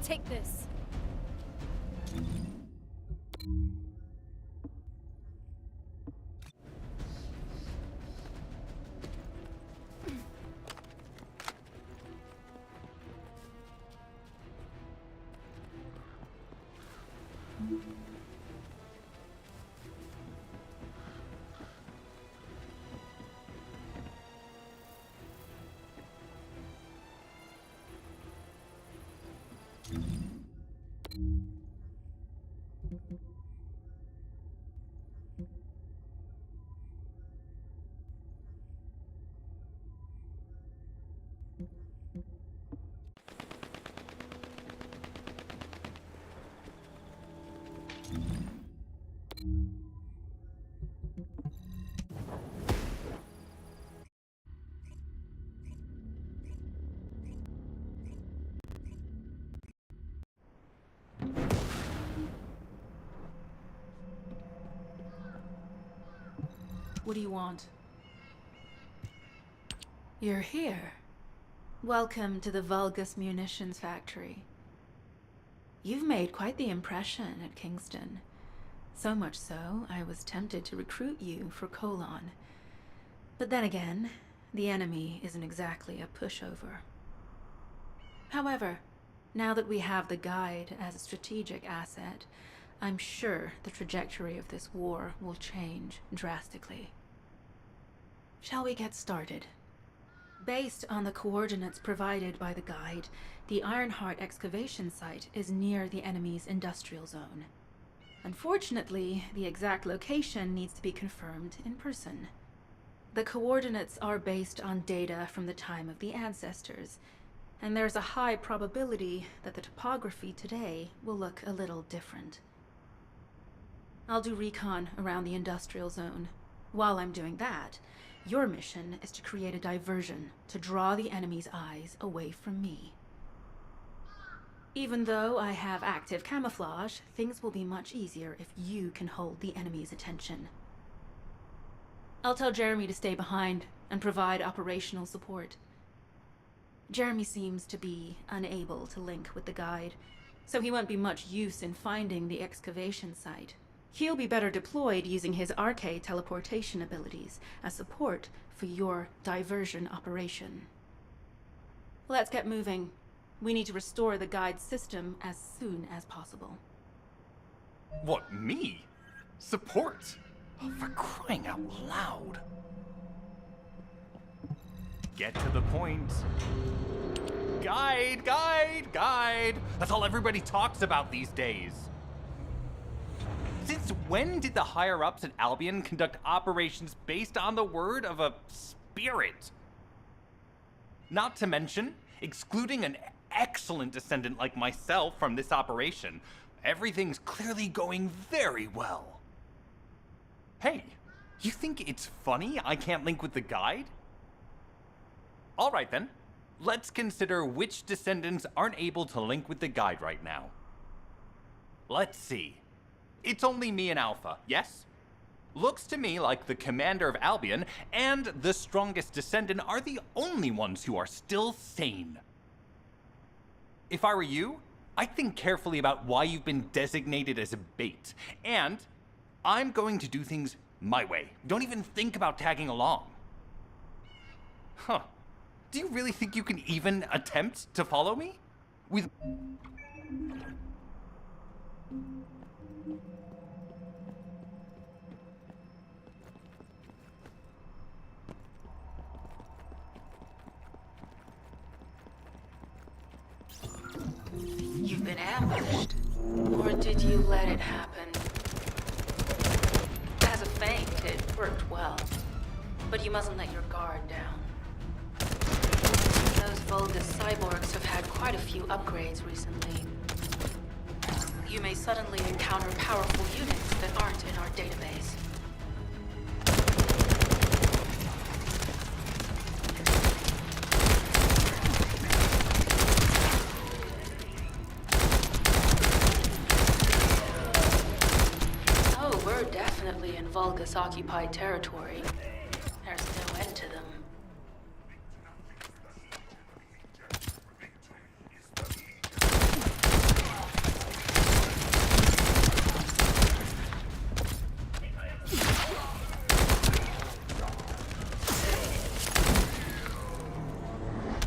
Take this. What do you want? You're here. Welcome to the Vulgus Munitions Factory. You've made quite the impression at Kingston. So much so, I was tempted to recruit you for Colon. But then again, the enemy isn't exactly a pushover. However, now that we have the guide as a strategic asset, I'm sure the trajectory of this war will change drastically. Shall we get started? Based on the coordinates provided by the guide, the Ironheart excavation site is near the enemy's industrial zone. Unfortunately, the exact location needs to be confirmed in person. The coordinates are based on data from the time of the ancestors, and there's a high probability that the topography today will look a little different. I'll do recon around the industrial zone. While I'm doing that, your mission is to create a diversion to draw the enemy's eyes away from me. Even though I have active camouflage, things will be much easier if you can hold the enemy's attention. I'll tell Jeremy to stay behind and provide operational support. Jeremy seems to be unable to link with the guide, so he won't be much use in finding the excavation site. He'll be better deployed using his RK teleportation abilities as support for your diversion operation. Let's get moving. We need to restore the guide system as soon as possible. What, me? Support? Oh, for crying out loud. Get to the point. Guide, guide, guide. That's all everybody talks about these days. Since when did the higher-ups at Albion conduct operations based on the word of a spirit? Not to mention, excluding an excellent descendant like myself from this operation, everything's clearly going very well. Hey, you think it's funny I can't link with the guide? Alright then, let's consider which descendants aren't able to link with the guide right now. Let's see. It's only me and Alpha, yes? Looks to me like the commander of Albion and the strongest descendant are the only ones who are still sane. If I were you, I'd think carefully about why you've been designated as a bait, and I'm going to do things my way. Don't even think about tagging along. Huh. Do you really think you can even attempt to follow me? With... let it happen. As a feint, it worked well. But you mustn't let your guard down. Those Vulgus cyborgs have had quite a few upgrades recently. You may suddenly encounter powerful units that aren't in our database. Oh, we're definitely in Vulgus-occupied territory. There's no end to them.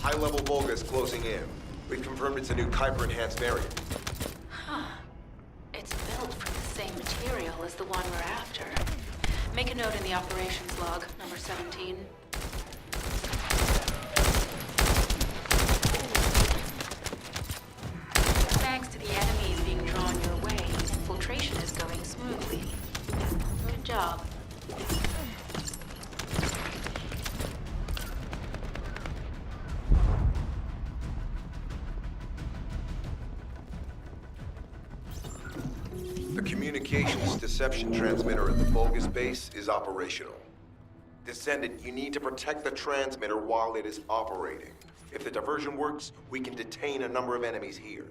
High-level Vulgus closing in. We've confirmed it's a new Kuiper-enhanced variant. Huh. It's built from the same material as the one we're after. Make a note in the operations log, number 17. Thanks to the enemies being drawn your way, infiltration is going smoothly. Good job. The communications deception transmitter at the Vulgus base is operational. Descendant, you need to protect the transmitter while it is operating. If the diversion works, we can detain a number of enemies here.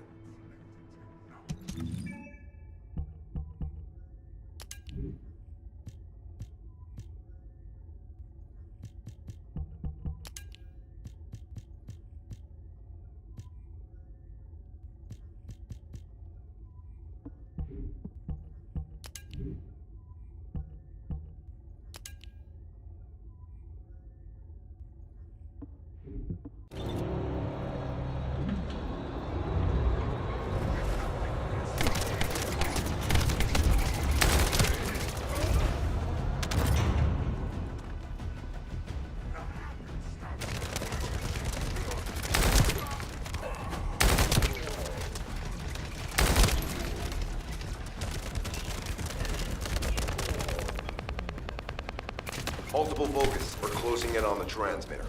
Multiple Vulgus are closing in on the transmitter.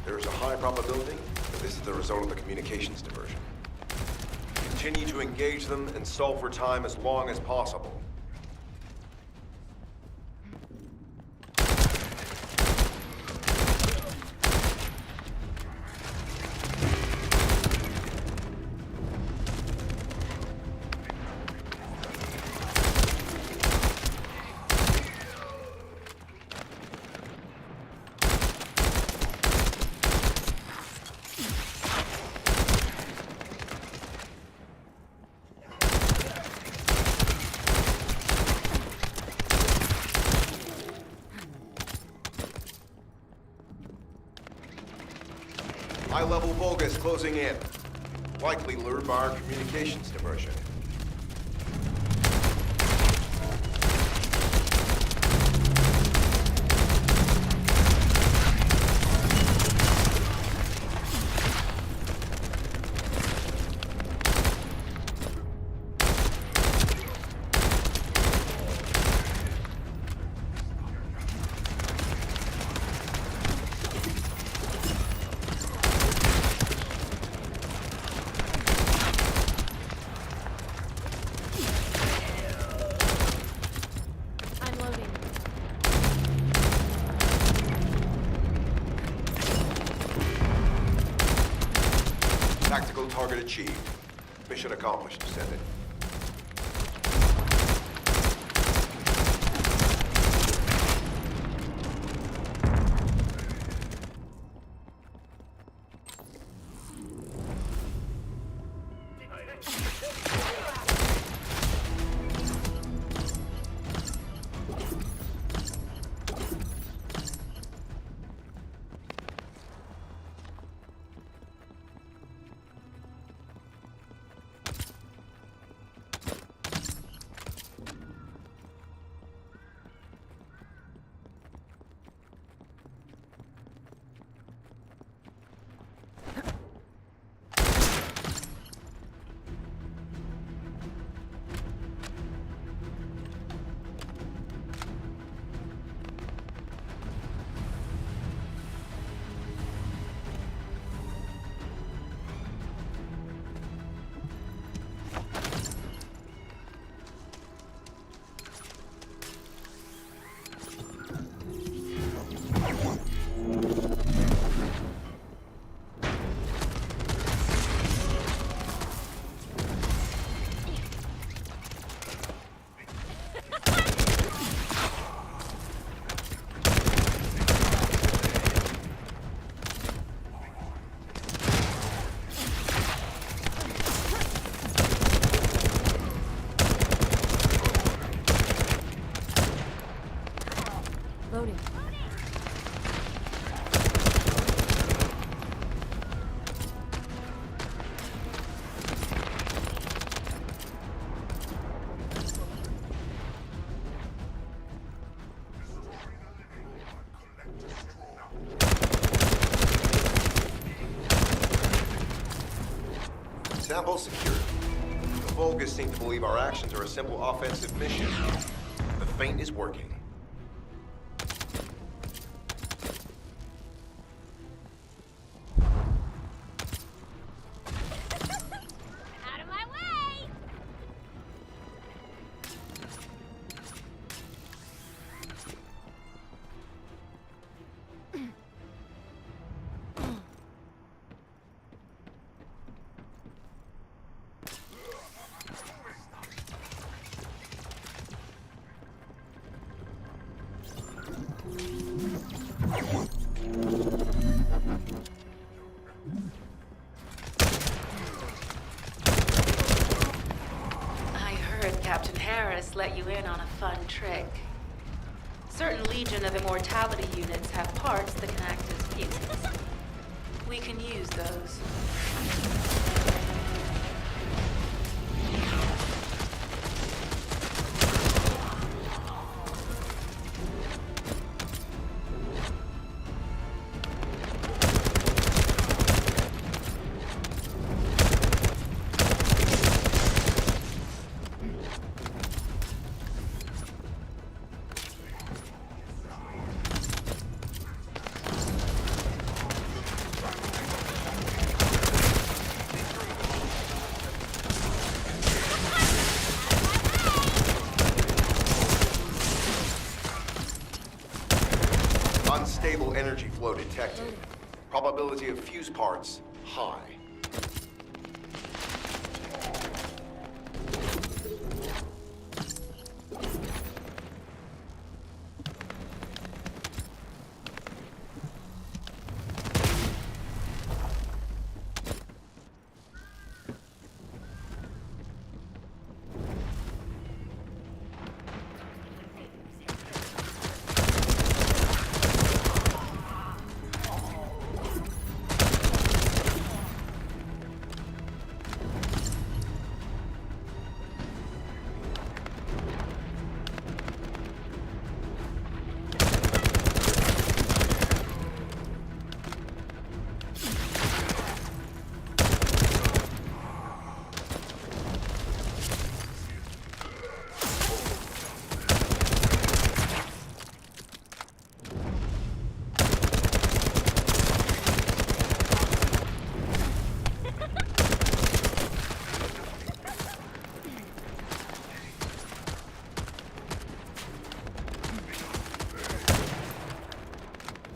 There is a high probability that this is the result of the communications diversion. Continue to engage them and solve for time as long as possible. High-level Vulgus closing in. Likely lured by our communications diversion. Tactical target achieved. Mission accomplished, Descendant. Loading. Sample secured. The Vulgus seem to believe our actions are a simple offensive mission. The feint is working. Out of my way! I heard Captain Harris let you in on a fun trick. Certain Legion of Immortality units have parts that can act as fuses. We can use those. Unstable energy flow detected. Probability of fuse parts, high.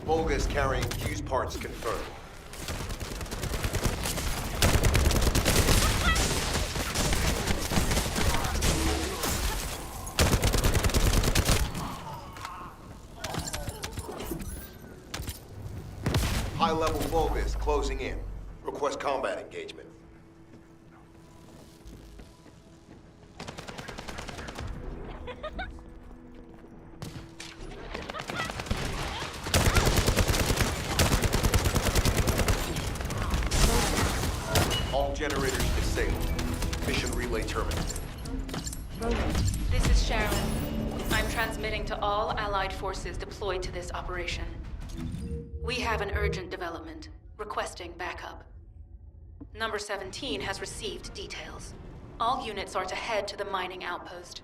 Vulgus carrying fuse parts confirmed. High-level Vulgus closing in. Request combat engagement. All generators disabled. Mission relay terminated. This is Sharon. I'm transmitting to all Allied forces deployed to this operation. We have an urgent development, requesting backup. Number 17 has received details. All units are to head to the mining outpost.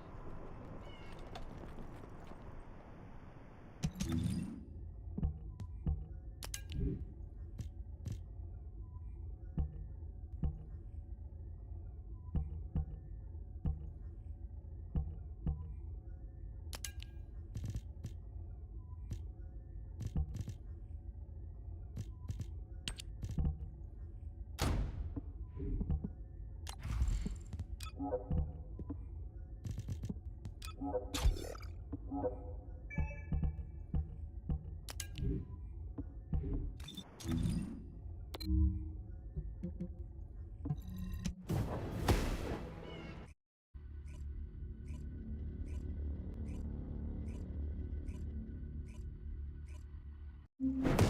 Huh?